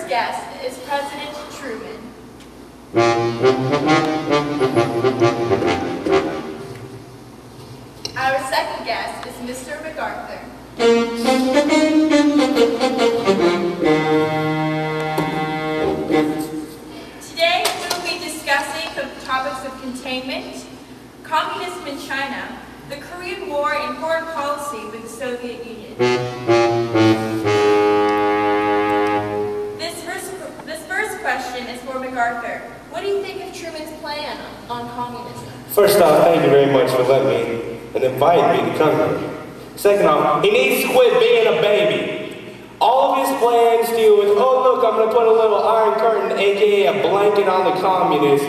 guest is President Truman. Our second guest is Mr. MacArthur. Today we will be discussing the topics of containment, communism in China, the Korean War, and foreign policy with the Soviet Union. This first question is for MacArthur. What do you think of Truman's plan on communism? First off, thank you very much for letting me and inviting me to come here. Second off, he needs to quit being a baby. All of his plans deal with, oh look, I'm going to put a little iron curtain, aka a blanket on the communists,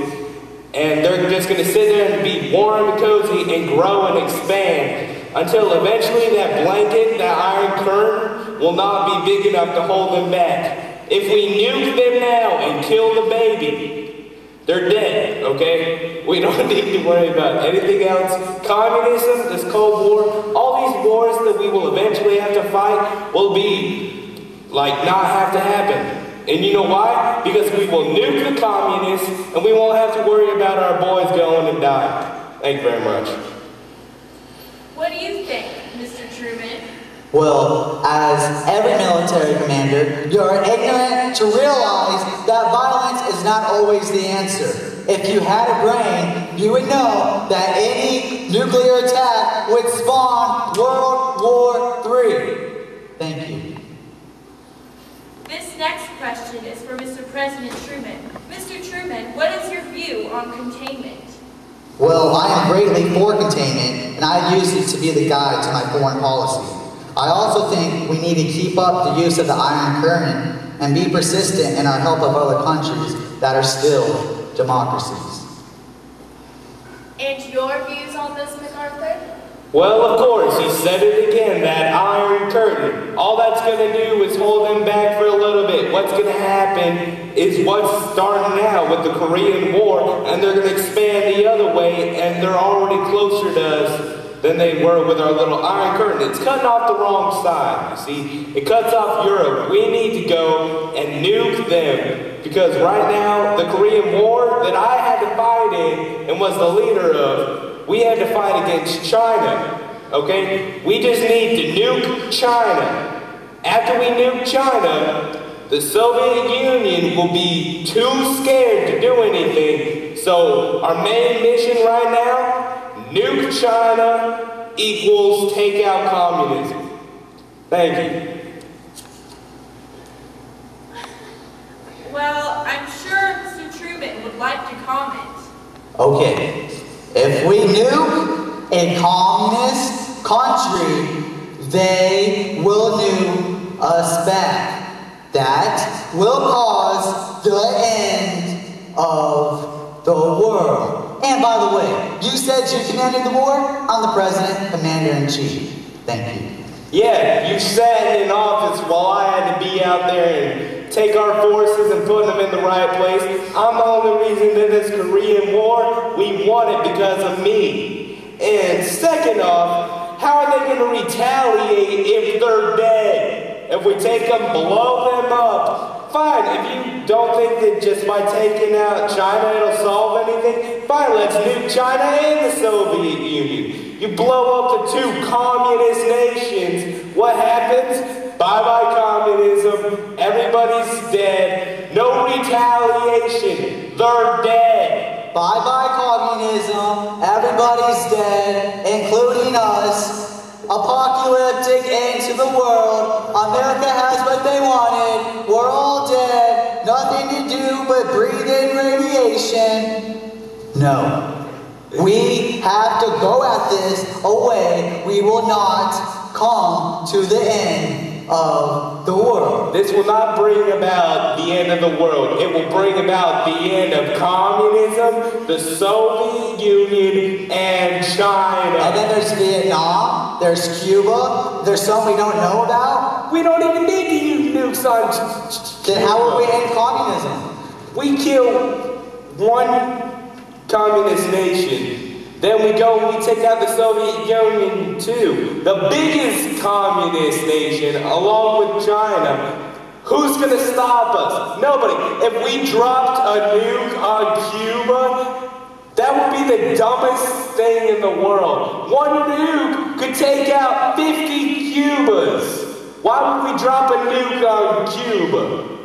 and they're just going to sit there and be warm and cozy and grow and expand until eventually that blanket, that iron curtain, will not be big enough to hold them back. If we nuke them now and kill the baby, they're dead, okay? We don't need to worry about anything else. Communism, this Cold War, all these wars that we will eventually have to fight will be, like, not have to happen. And you know why? Because we will nuke the communists and we won't have to worry about our boys going and dying. Thank you very much. What do you think, Mr. Truman? Well, as every military commander, you're ignorant to realize that violence is not always the answer. If you had a brain, you would know that any nuclear attack would spawn World War III. Thank you. This next question is for Mr. President Truman. Mr. Truman, what is your view on containment? Well, I am greatly for containment, and I use it to be the guide to my foreign policy. I also think we need to keep up the use of the Iron Curtain and be persistent in our help of other countries that are still democracies. And your views on this, MacArthur? Well, of course, he said it again, that Iron Curtain. All that's going to do is hold them back for a little bit. What's going to happen is what's starting now with the Korean War, and they're going to expand the other way, and they're already closer to us than they were with our little Iron Curtain. It's cutting off the wrong side, you see. It cuts off Europe. We need to go and nuke them, because right now, the Korean War that I had to fight in and was the leader of, we had to fight against China, okay? We just need to nuke China. After we nuke China, the Soviet Union will be too scared to do anything. So our main mission right now, nuke China equals take out communism. Thank you. Well, I'm sure Mr. Truman would like to comment. Okay. If we nuke a communist country, they will nuke us back. That will cause the end of the world. And by the way, you said you commanded the war? I'm the President, Commander-in-Chief. Thank you. Yeah, you sat in office while I had to be out there and take our forces and put them in the right place. I'm the only reason that this Korean War, we won it because of me. And second off, how are they going to retaliate if they're dead? If we take them, blow them up? Fine, if you don't think that just by taking out China it'll solve anything, fine, let's nuke China and the Soviet Union. You blow up the two communist nations, what happens? Bye-bye communism, everybody's dead, no retaliation, they're dead. Bye-bye communism, everybody's dead, including us. Apocalyptic end to the world, America has what they wanted, we're all dead, nothing to do but breathe in radiation. No. We have to go at this away. We will not come to the end of the world. This will not bring about the end of the world. It will bring about the end of communism, the Soviet Union, and China. And then there's Vietnam, there's Cuba, there's some we don't know about. We don't even need to use nukes on Then how will we end communism? We kill one communist nation. Then we go and we take out the Soviet Union too. The biggest communist nation, along with China. Who's going to stop us? Nobody. If we dropped a nuke on Cuba, that would be the dumbest thing in the world. One nuke could take out 50 Cubas. Why would we drop a nuke on Cuba?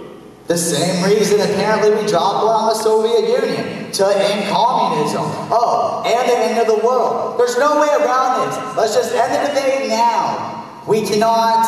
The same reason apparently we dropped one on the Soviet Union, to end communism. Oh, and the end of the world. There's no way around this. Let's just end the debate now. We cannot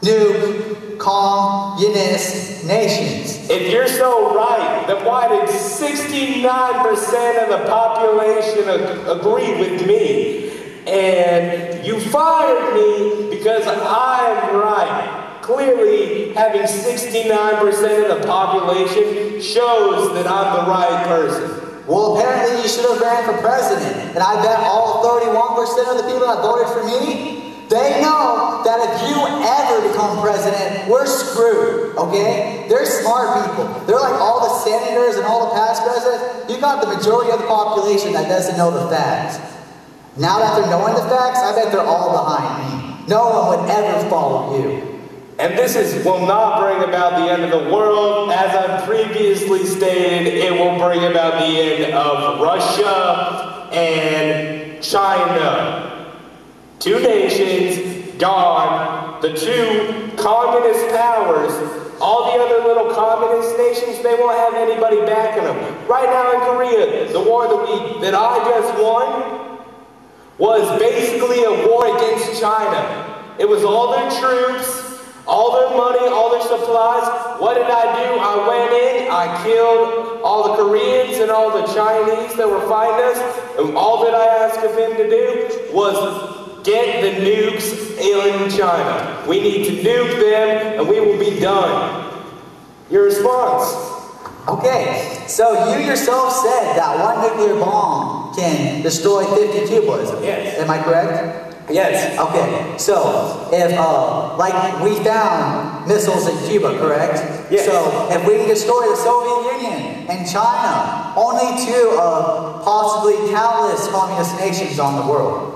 nuke communist nations. If you're so right, then why did 69% of the population agree with me? And you fired me because I'm right. Clearly, having 69% of the population shows that I'm the right person. Well, apparently you should have ran for president. And I bet all 31% of the people that voted for me, they know that if you ever become president, we're screwed, okay? They're smart people. They're like all the senators and all the past presidents. You got the majority of the population that doesn't know the facts. Now that they're knowing the facts, I bet they're all behind me. No one would ever follow you. And this will not bring about the end of the world. As I've previously stated, it will bring about the end of Russia and China. Two nations gone. The two communist powers. All the other little communist nations, they won't have anybody backing them. Right now in Korea, the war that I just won was basically a war against China. It was all their troops, all their money, all their supplies. What did I do? I went in, I killed all the Koreans and all the Chinese that were fighting us, and all that I asked of him to do was get the nukes in China. We need to nuke them, and we will be done. Your response? Okay, so you yourself said that one nuclear bomb can destroy 50 Cubas. Yes. Am I correct? Yes. Okay, so if, like, we found missiles in Cuba, correct? Yes. So if we destroy the Soviet Union and China, only two of possibly countless communist nations in the world,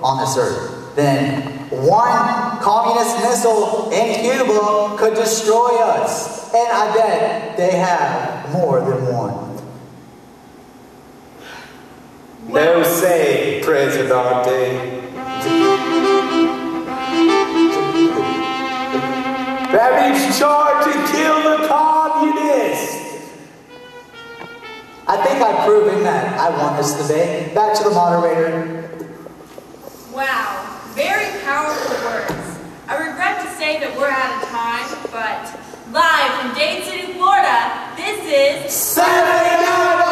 on this earth, then one communist missile in Cuba could destroy us. And I bet they have more than one. No say, Presidente. That means charge and kill the communists. I think I've proven that I won this debate. Back to the moderator. Wow, very powerful words. I regret to say that we're out of time, but live from Dade City, Florida, this is Saturday Night